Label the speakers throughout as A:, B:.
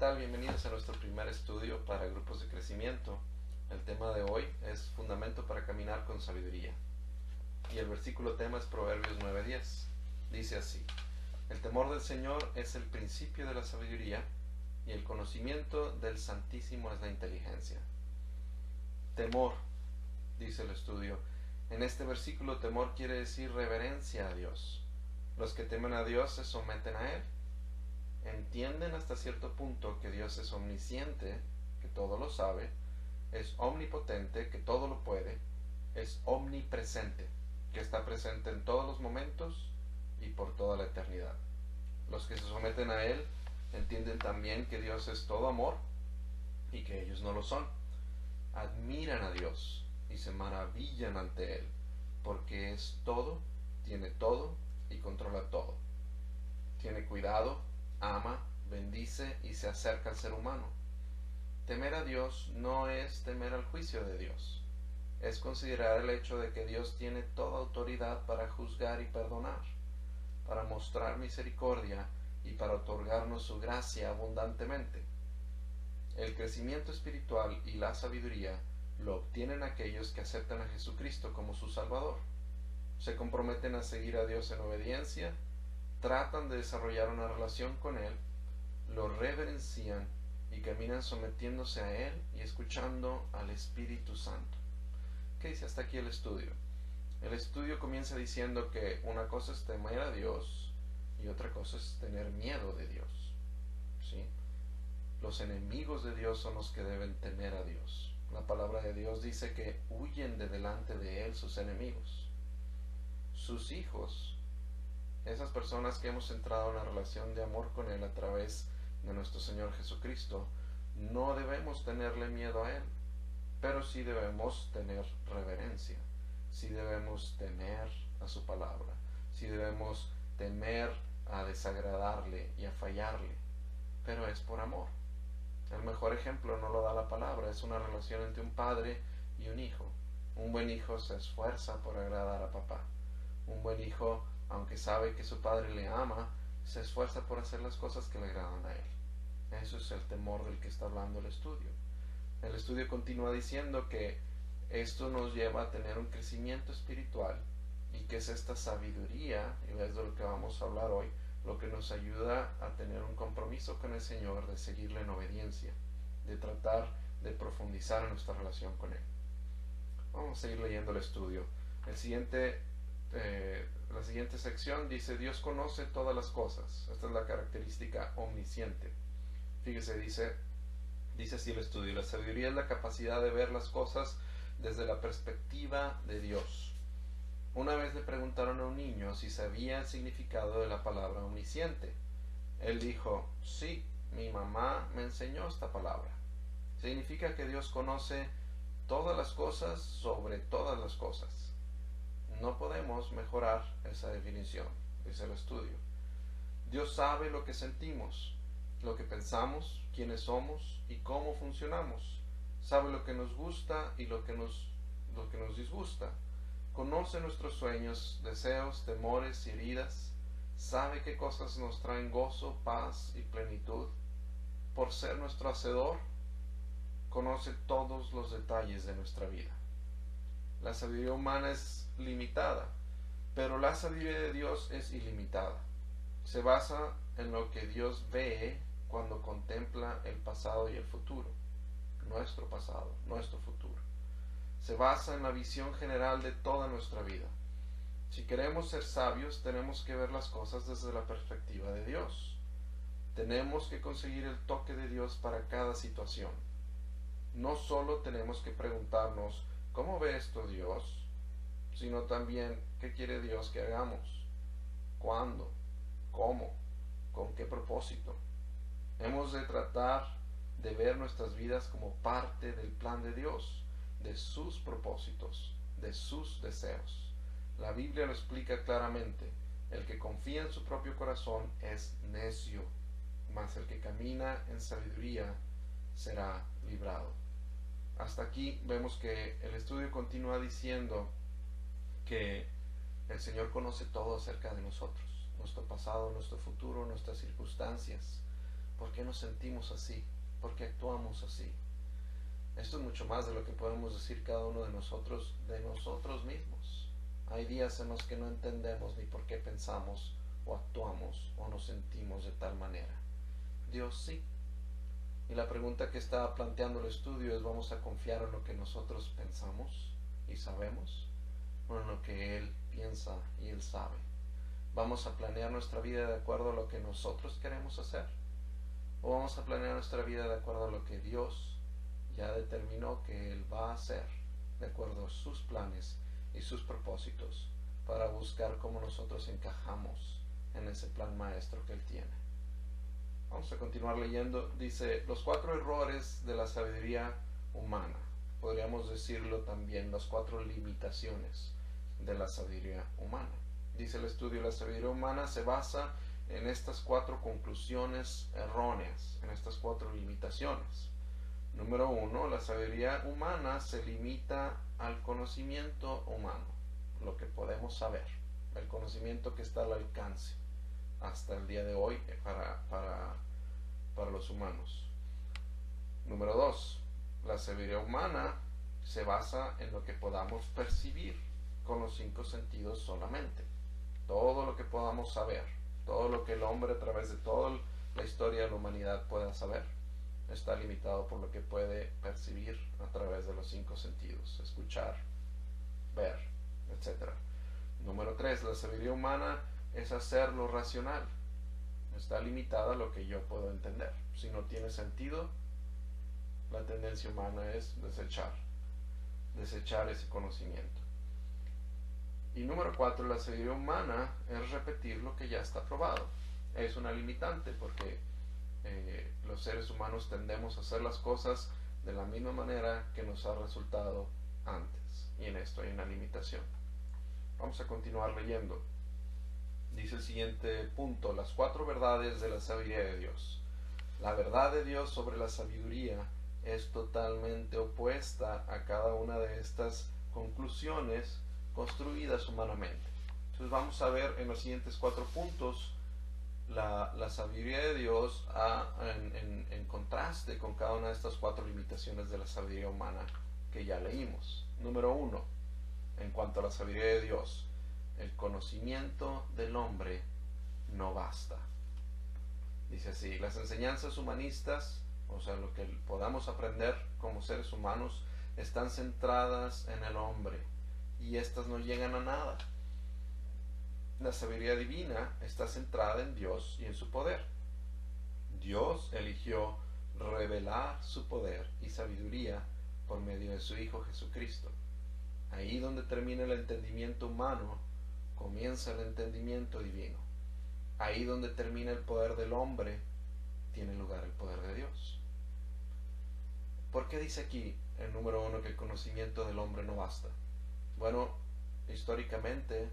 A: tal? Bienvenidos a nuestro primer estudio para grupos de crecimiento. El tema de hoy es Fundamento para caminar con sabiduría. Y el versículo tema es Proverbios 9:10. Dice así: El temor del Señor es el principio de la sabiduría, y el conocimiento del Santísimo es la inteligencia. Temor, dice el estudio. En este versículo, temor quiere decir reverencia a Dios. Los que temen a Dios se someten a Él. Entienden hasta cierto punto que Dios es omnisciente, que todo lo sabe, es omnipotente, que todo lo puede, es omnipresente, que está presente en todos los momentos y por toda la eternidad. Los que se someten a Él entienden también que Dios es todo amor y que ellos no lo son. Admiran a Dios y se maravillan ante Él, porque es todo, tiene todo y controla todo. Tiene cuidado, ama, bendice y se acerca al ser humano. Temer a Dios no es temer al juicio de Dios, es considerar el hecho de que Dios tiene toda autoridad para juzgar y perdonar, para mostrar misericordia y para otorgarnos su gracia abundantemente. El crecimiento espiritual y la sabiduría lo obtienen aquellos que aceptan a Jesucristo como su Salvador, se comprometen a seguir a Dios en obediencia, tratan de desarrollar una relación con Él, lo reverencian y caminan sometiéndose a Él y escuchando al Espíritu Santo. ¿Qué dice hasta aquí el estudio? El estudio comienza diciendo que una cosa es temer a Dios y otra cosa es tener miedo de Dios. ¿Sí? Los enemigos de Dios son los que deben temer a Dios. La palabra de Dios dice que huyen de delante de Él sus enemigos. Sus hijos, esas personas que hemos entrado en una relación de amor con Él a través de nuestro Señor Jesucristo, no debemos tenerle miedo a Él, pero sí debemos tener reverencia, sí debemos temer a su palabra, sí debemos temer a desagradarle y a fallarle, pero es por amor. El mejor ejemplo no lo da la palabra, es una relación entre un padre y un hijo. Un buen hijo se esfuerza por agradar a papá. Un buen hijo, aunque sabe que su padre le ama, se esfuerza por hacer las cosas que le agradan a él. Eso es el temor del que está hablando el estudio. El estudio continúa diciendo que esto nos lleva a tener un crecimiento espiritual y que es esta sabiduría, y es de lo que vamos a hablar hoy, lo que nos ayuda a tener un compromiso con el Señor, de seguirle en obediencia, de tratar de profundizar en nuestra relación con Él. Vamos a seguir leyendo el estudio. La siguiente sección dice: Dios conoce todas las cosas. Esta es la característica omnisciente. Fíjese, dice así el estudio: la sabiduría es la capacidad de ver las cosas desde la perspectiva de Dios. Una vez le preguntaron a un niño si sabía el significado de la palabra omnisciente. Él dijo: sí, mi mamá me enseñó esta palabra. Significa que Dios conoce todas las cosas sobre todas las cosas. No podemos mejorar esa definición, dice el estudio. Dios sabe lo que sentimos, lo que pensamos, quiénes somos y cómo funcionamos. Sabe lo que nos gusta y lo que nos disgusta. Conoce nuestros sueños, deseos, temores y heridas. Sabe qué cosas nos traen gozo, paz y plenitud. Por ser nuestro hacedor, conoce todos los detalles de nuestra vida. La sabiduría humana es limitada, pero la sabiduría de Dios es ilimitada. Se basa en lo que Dios ve cuando contempla el pasado y el futuro, nuestro pasado, nuestro futuro. Se basa en la visión general de toda nuestra vida. Si queremos ser sabios, tenemos que ver las cosas desde la perspectiva de Dios. Tenemos que conseguir el toque de Dios para cada situación. No solo tenemos que preguntarnos: ¿cómo ve esto Dios?, sino también: ¿qué quiere Dios que hagamos? ¿Cuándo? ¿Cómo? ¿Con qué propósito? Hemos de tratar de ver nuestras vidas como parte del plan de Dios, de sus propósitos, de sus deseos. La Biblia lo explica claramente: el que confía en su propio corazón es necio, mas el que camina en sabiduría será librado. Hasta aquí vemos que el estudio continúa diciendo que el Señor conoce todo acerca de nosotros, nuestro pasado, nuestro futuro, nuestras circunstancias. ¿Por qué nos sentimos así? ¿Por qué actuamos así? Esto es mucho más de lo que podemos decir cada uno de nosotros mismos. Hay días en los que no entendemos ni por qué pensamos o actuamos o nos sentimos de tal manera. Dios sí. Y la pregunta que está planteando el estudio es: ¿vamos a confiar en lo que nosotros pensamos y sabemos, o en lo que Él piensa y Él sabe? ¿Vamos a planear nuestra vida de acuerdo a lo que nosotros queremos hacer? ¿O vamos a planear nuestra vida de acuerdo a lo que Dios ya determinó que Él va a hacer, de acuerdo a sus planes y sus propósitos, para buscar cómo nosotros encajamos en ese plan maestro que Él tiene? Vamos a continuar leyendo. Dice: los 4 errores de la sabiduría humana. Podríamos decirlo también, las 4 limitaciones de la sabiduría humana. Dice el estudio: la sabiduría humana se basa en estas 4 conclusiones erróneas, en estas 4 limitaciones. Número 1, la sabiduría humana se limita al conocimiento humano, lo que podemos saber, el conocimiento que está al alcance hasta el día de hoy para los humanos. Número 2, la sabiduría humana se basa en lo que podamos percibir con los 5 sentidos solamente. Todo lo que podamos saber, todo lo que el hombre a través de toda la historia de la humanidad pueda saber, está limitado por lo que puede percibir a través de los 5 sentidos: escuchar, ver, etc. Número 3, la sabiduría humana es hacer lo racional. Está limitada a lo que yo puedo entender. Si no tiene sentido, la tendencia humana es desechar ese conocimiento. Y número 4, la sabiduría humana es repetir lo que ya está probado. Es una limitante porque los seres humanos tendemos a hacer las cosas de la misma manera que nos ha resultado antes, y en esto hay una limitación. Vamos a continuar leyendo. Dice el siguiente punto: las 4 verdades de la sabiduría de Dios. La verdad de Dios sobre la sabiduría es totalmente opuesta a cada una de estas conclusiones construidas humanamente. Entonces vamos a ver en los siguientes 4 puntos la sabiduría de Dios en contraste con cada una de estas 4 limitaciones de la sabiduría humana que ya leímos. Número 1, en cuanto a la sabiduría de Dios: el conocimiento del hombre no basta. Dice así: las enseñanzas humanistas, o sea, lo que podamos aprender como seres humanos, están centradas en el hombre, y estas no llegan a nada. La sabiduría divina está centrada en Dios y en su poder. Dios eligió revelar su poder y sabiduría por medio de su Hijo Jesucristo. Ahí donde termina el entendimiento humano, comienza el entendimiento divino. Ahí donde termina el poder del hombre, tiene lugar el poder de Dios. ¿Por qué dice aquí el número 1 que el conocimiento del hombre no basta? Bueno, históricamente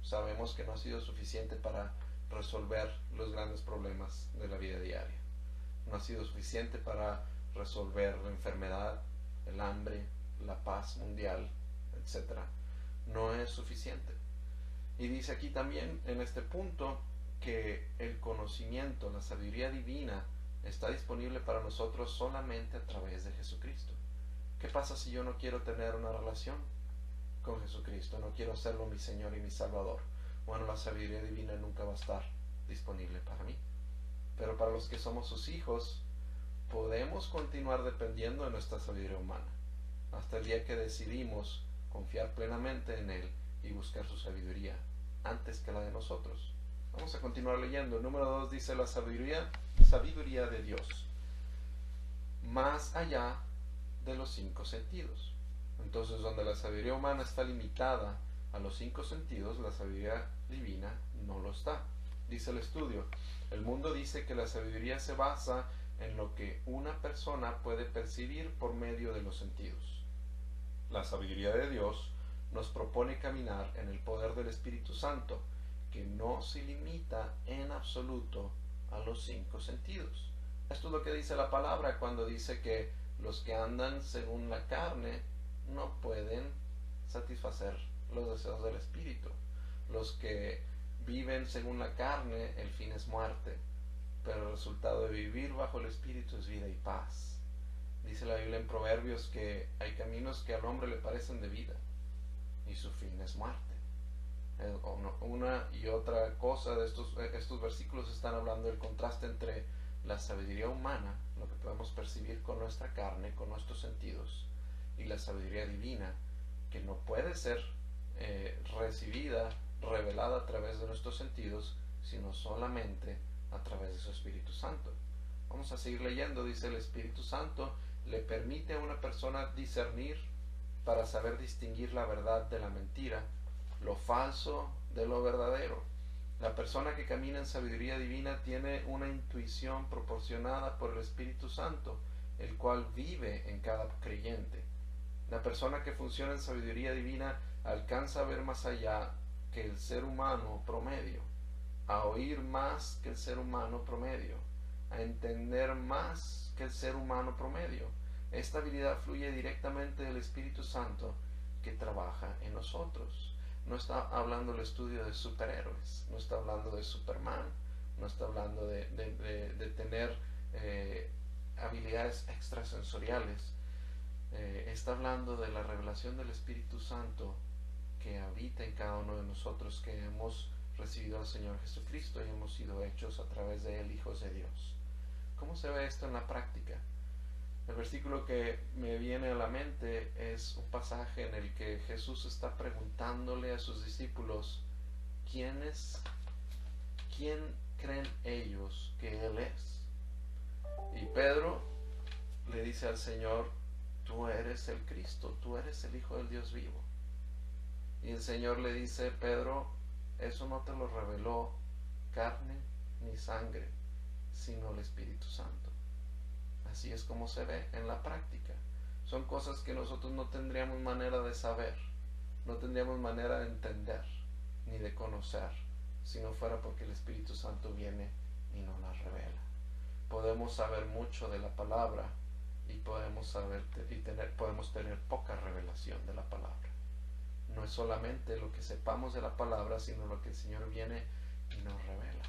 A: sabemos que no ha sido suficiente para resolver los grandes problemas de la vida diaria. No ha sido suficiente para resolver la enfermedad, el hambre, la paz mundial, etc. No es suficiente. Y dice aquí también en este punto que el conocimiento, la sabiduría divina, está disponible para nosotros solamente a través de Jesucristo. ¿Qué pasa si yo no quiero tener una relación con Jesucristo? No quiero hacerlo mi Señor y mi Salvador. Bueno, la sabiduría divina nunca va a estar disponible para mí. Pero para los que somos sus hijos, podemos continuar dependiendo de nuestra sabiduría humana hasta el día que decidimos confiar plenamente en Él y buscar su sabiduría antes que la de nosotros. Vamos a continuar leyendo. El número 2 dice: la sabiduría de Dios, más allá de los 5 sentidos. Entonces, donde la sabiduría humana está limitada a los 5 sentidos, la sabiduría divina no lo está. Dice el estudio: el mundo dice que la sabiduría se basa en lo que una persona puede percibir por medio de los sentidos. La sabiduría de Dios nos propone caminar en el poder del Espíritu Santo, que no se limita en absoluto a los 5 sentidos. Esto es lo que dice la palabra cuando dice que los que andan según la carne no pueden satisfacer los deseos del Espíritu. Los que viven según la carne, el fin es muerte. pero el resultado de vivir bajo el Espíritu es vida y paz. Dice la Biblia en Proverbios que hay caminos que al hombre le parecen de vida y su fin es muerte. Una y otra cosa de estos versículos están hablando del contraste entre la sabiduría humana, lo que podemos percibir con nuestra carne, con nuestros sentidos, y la sabiduría divina, que no puede ser recibida, revelada a través de nuestros sentidos, sino solamente a través de su Espíritu Santo. Vamos a seguir leyendo. Dice: el Espíritu Santo le permite a una persona discernir para saber distinguir la verdad de la mentira, lo falso de lo verdadero. La persona que camina en sabiduría divina tiene una intuición proporcionada por el Espíritu Santo, el cual vive en cada creyente. La persona que funciona en sabiduría divina alcanza a ver más allá que el ser humano promedio, a oír más que el ser humano promedio, a entender más que el ser humano promedio. Esta habilidad fluye directamente del Espíritu Santo que trabaja en nosotros. No está hablando el estudio de superhéroes, no está hablando de Superman, no está hablando de tener habilidades extrasensoriales. Está hablando de la revelación del Espíritu Santo que habita en cada uno de nosotros, que hemos recibido al Señor Jesucristo y hemos sido hechos a través de Él hijos de Dios. ¿Cómo se ve esto en la práctica? El versículo que me viene a la mente es un pasaje en el que Jesús está preguntándole a sus discípulos: ¿quién creen ellos que Él es? Y Pedro le dice al Señor: tú eres el Cristo, tú eres el Hijo del Dios vivo. Y el Señor le dice: Pedro, eso no te lo reveló carne ni sangre, sino el Espíritu Santo. Así es como se ve en la práctica. Son cosas que nosotros no tendríamos manera de saber, no tendríamos manera de entender, ni de conocer, si no fuera porque el Espíritu Santo viene y nos las revela. Podemos saber mucho de la palabra y podemos tener poca revelación de la palabra. No es solamente lo que sepamos de la palabra, sino lo que el Señor viene y nos revela.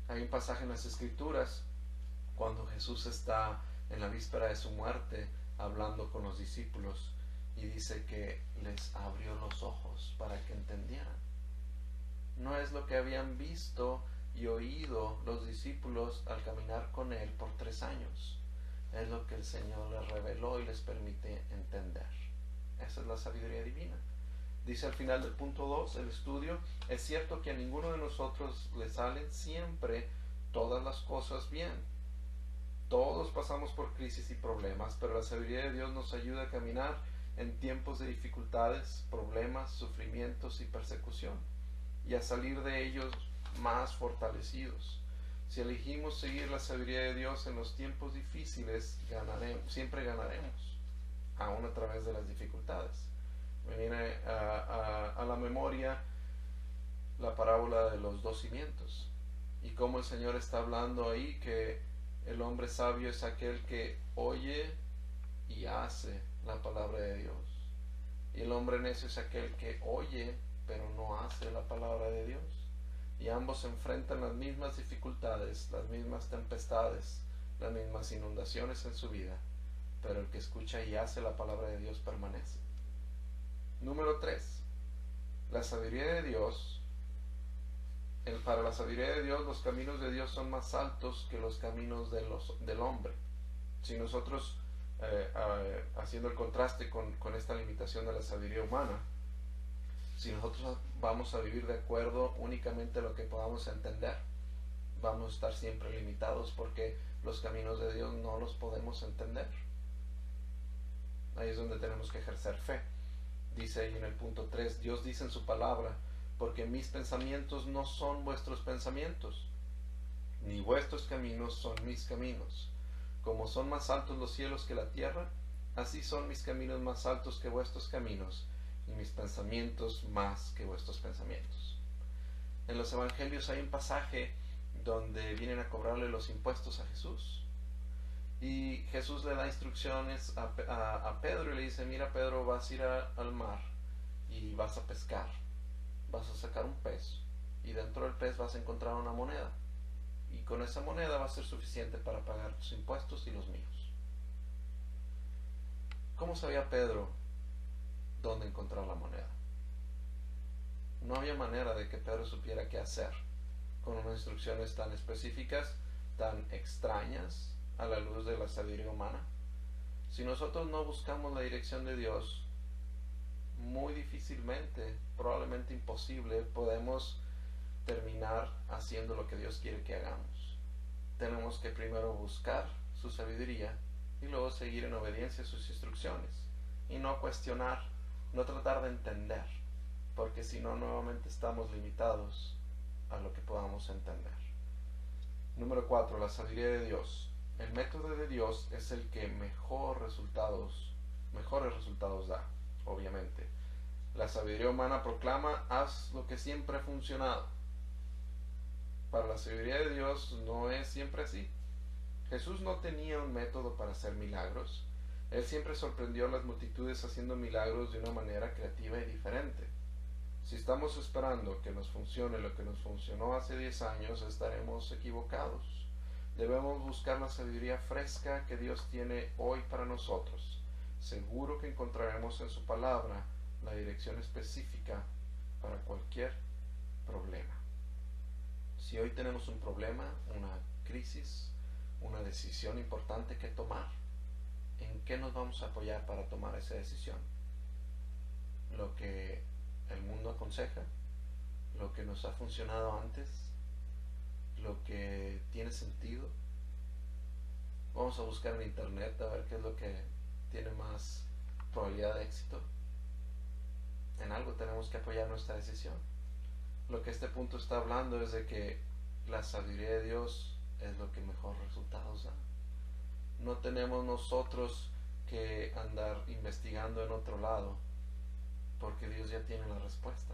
A: Hay un pasaje en las Escrituras cuando Jesús está en la víspera de su muerte hablando con los discípulos, y dice que les abrió los ojos para que entendieran. No es lo que habían visto y oído los discípulos al caminar con Él por 3 años. Es lo que el Señor les reveló y les permite entender. Esa es la sabiduría divina. Dice al final del punto 2, el estudio: es cierto que a ninguno de nosotros le salen siempre todas las cosas bien. Todos pasamos por crisis y problemas, pero la sabiduría de Dios nos ayuda a caminar en tiempos de dificultades, problemas, sufrimientos y persecución, y a salir de ellos más fortalecidos. Si elegimos seguir la sabiduría de Dios en los tiempos difíciles, siempre ganaremos, aún a través de las dificultades. Me viene a la memoria la parábola de los 2 cimientos, y cómo el Señor está hablando ahí que el hombre sabio es aquel que oye y hace la palabra de Dios, y el hombre necio es aquel que oye pero no hace la palabra de Dios. Y ambos enfrentan las mismas dificultades, las mismas tempestades, las mismas inundaciones en su vida, pero el que escucha y hace la palabra de Dios permanece. Número 3. La sabiduría de Dios. Para la sabiduría de Dios, los caminos de Dios son más altos que los caminos del hombre. Si nosotros, haciendo el contraste con esta limitación de la sabiduría humana, si nosotros vamos a vivir de acuerdo únicamente a lo que podamos entender, vamos a estar siempre limitados, porque los caminos de Dios no los podemos entender. Ahí es donde tenemos que ejercer fe. Dice ahí en el punto 3, Dios dice en su palabra: porque mis pensamientos no son vuestros pensamientos, ni vuestros caminos son mis caminos. Como son más altos los cielos que la tierra, así son mis caminos más altos que vuestros caminos, y mis pensamientos más que vuestros pensamientos. En los evangelios hay un pasaje donde vienen a cobrarle los impuestos a Jesús, y Jesús le da instrucciones a Pedro y le dice: mira, Pedro, vas a ir al mar y vas a pescar, vas a sacar un pez, y dentro del pez vas a encontrar una moneda. y con esa moneda va a ser suficiente para pagar tus impuestos y los míos. ¿Cómo sabía Pedro dónde encontrar la moneda? No había manera de que Pedro supiera qué hacer con unas instrucciones tan específicas, tan extrañas a la luz de la sabiduría humana. Si nosotros no buscamos la dirección de Dios, muy difícilmente, probablemente imposible, podemos terminar haciendo lo que Dios quiere que hagamos. Tenemos que primero buscar su sabiduría y luego seguir en obediencia a sus instrucciones y no cuestionar, no tratar de entender, porque si no, nuevamente estamos limitados a lo que podamos entender. Número 4, la sabiduría de Dios. El método de Dios es el que mejores resultados da, obviamente. La sabiduría humana proclama: haz lo que siempre ha funcionado. Para la sabiduría de Dios no es siempre así. Jesús no tenía un método para hacer milagros. Él siempre sorprendió a las multitudes haciendo milagros de una manera creativa y diferente. Si estamos esperando que nos funcione lo que nos funcionó hace 10 años, estaremos equivocados. Debemos buscar la sabiduría fresca que Dios tiene hoy para nosotros. Seguro que encontraremos en su palabra la dirección específica para cualquier problema. Si hoy tenemos un problema, una crisis, una decisión importante que tomar, ¿en qué nos vamos a apoyar para tomar esa decisión? Lo que el mundo aconseja, lo que nos ha funcionado antes, lo que tiene sentido. Vamos a buscar en internet a ver qué es lo que tiene más probabilidad de éxito. En algo tenemos que apoyar nuestra decisión. Lo que este punto está hablando es de que la sabiduría de Dios es lo que mejor resultados da. No tenemos nosotros que andar investigando en otro lado, porque Dios ya tiene la respuesta.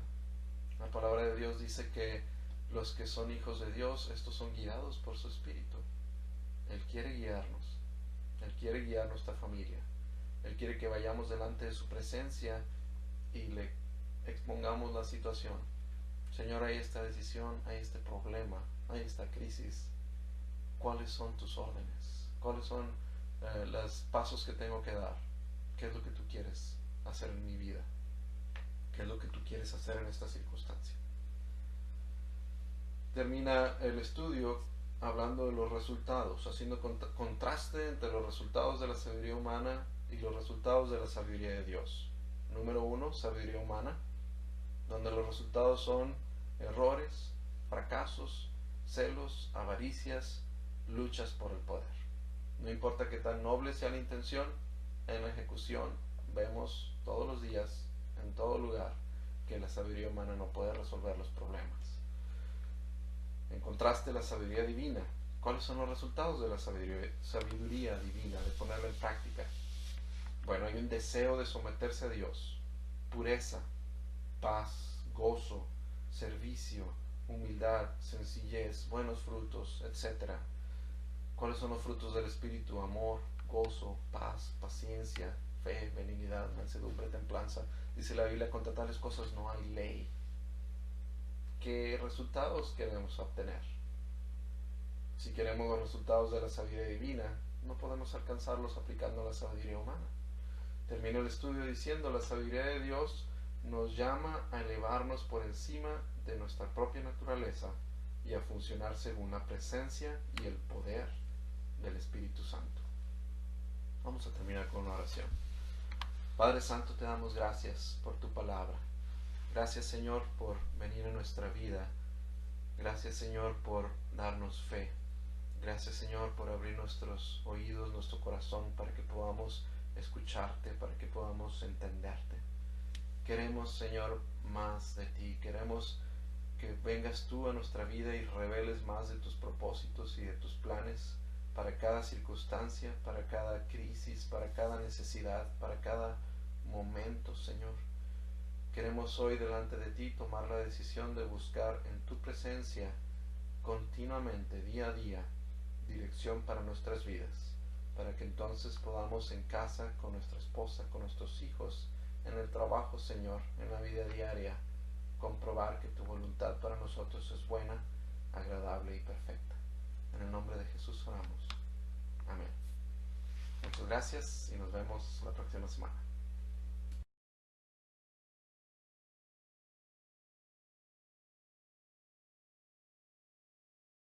A: La palabra de Dios dice que los que son hijos de Dios, estos son guiados por su Espíritu. Él quiere guiarnos. Él quiere guiar nuestra familia. Él quiere que vayamos delante de su presencia y le expongamos la situación. Señor, hay esta decisión, hay este problema, hay esta crisis. ¿Cuáles son tus órdenes? ¿Cuáles son los pasos que tengo que dar? ¿Qué es lo que tú quieres hacer en mi vida? ¿Qué es lo que tú quieres hacer en esta circunstancia? Termina el estudio hablando de los resultados, haciendo contraste entre los resultados de la sabiduría humana y los resultados de la sabiduría de Dios. Número 1, sabiduría humana, donde los resultados son errores, fracasos, celos, avaricias, luchas por el poder. No importa qué tan noble sea la intención, en la ejecución vemos todos los días, en todo lugar, que la sabiduría humana no puede resolver los problemas. En contraste, la sabiduría divina. ¿Cuáles son los resultados de la sabiduría divina, de ponerla en práctica? Bueno, hay un deseo de someterse a Dios, pureza, paz, gozo, servicio, humildad, sencillez, buenos frutos, etc. ¿Cuáles son los frutos del Espíritu? Amor, gozo, paz, paciencia, fe, benignidad, mansedumbre, templanza. Dice la Biblia: contra tales cosas no hay ley. ¿Qué resultados queremos obtener? Si queremos los resultados de la sabiduría divina, no podemos alcanzarlos aplicando la sabiduría humana. Termino el estudio diciendo: la sabiduría de Dios nos llama a elevarnos por encima de nuestra propia naturaleza y a funcionar según la presencia y el poder del Espíritu Santo. Vamos a terminar con una oración. Padre Santo, te damos gracias por tu palabra. Gracias, Señor, por venir a nuestra vida. Gracias, Señor, por darnos fe. Gracias, Señor, por abrir nuestros oídos, nuestro corazón, para que podamos escucharte, para que podamos entenderte. Queremos, Señor, más de ti. Queremos que vengas tú a nuestra vida y reveles más de tus propósitos y de tus planes para cada circunstancia, para cada crisis, para cada necesidad, para cada momento, Señor. Queremos hoy delante de ti tomar la decisión de buscar en tu presencia continuamente, día a día, dirección para nuestras vidas, para que entonces podamos en casa, con nuestra esposa, con nuestros hijos, en el trabajo, Señor, en la vida diaria, comprobar que tu voluntad para nosotros es buena, agradable y perfecta. En el nombre de Jesús oramos. Amén. Muchas gracias y nos vemos la próxima semana.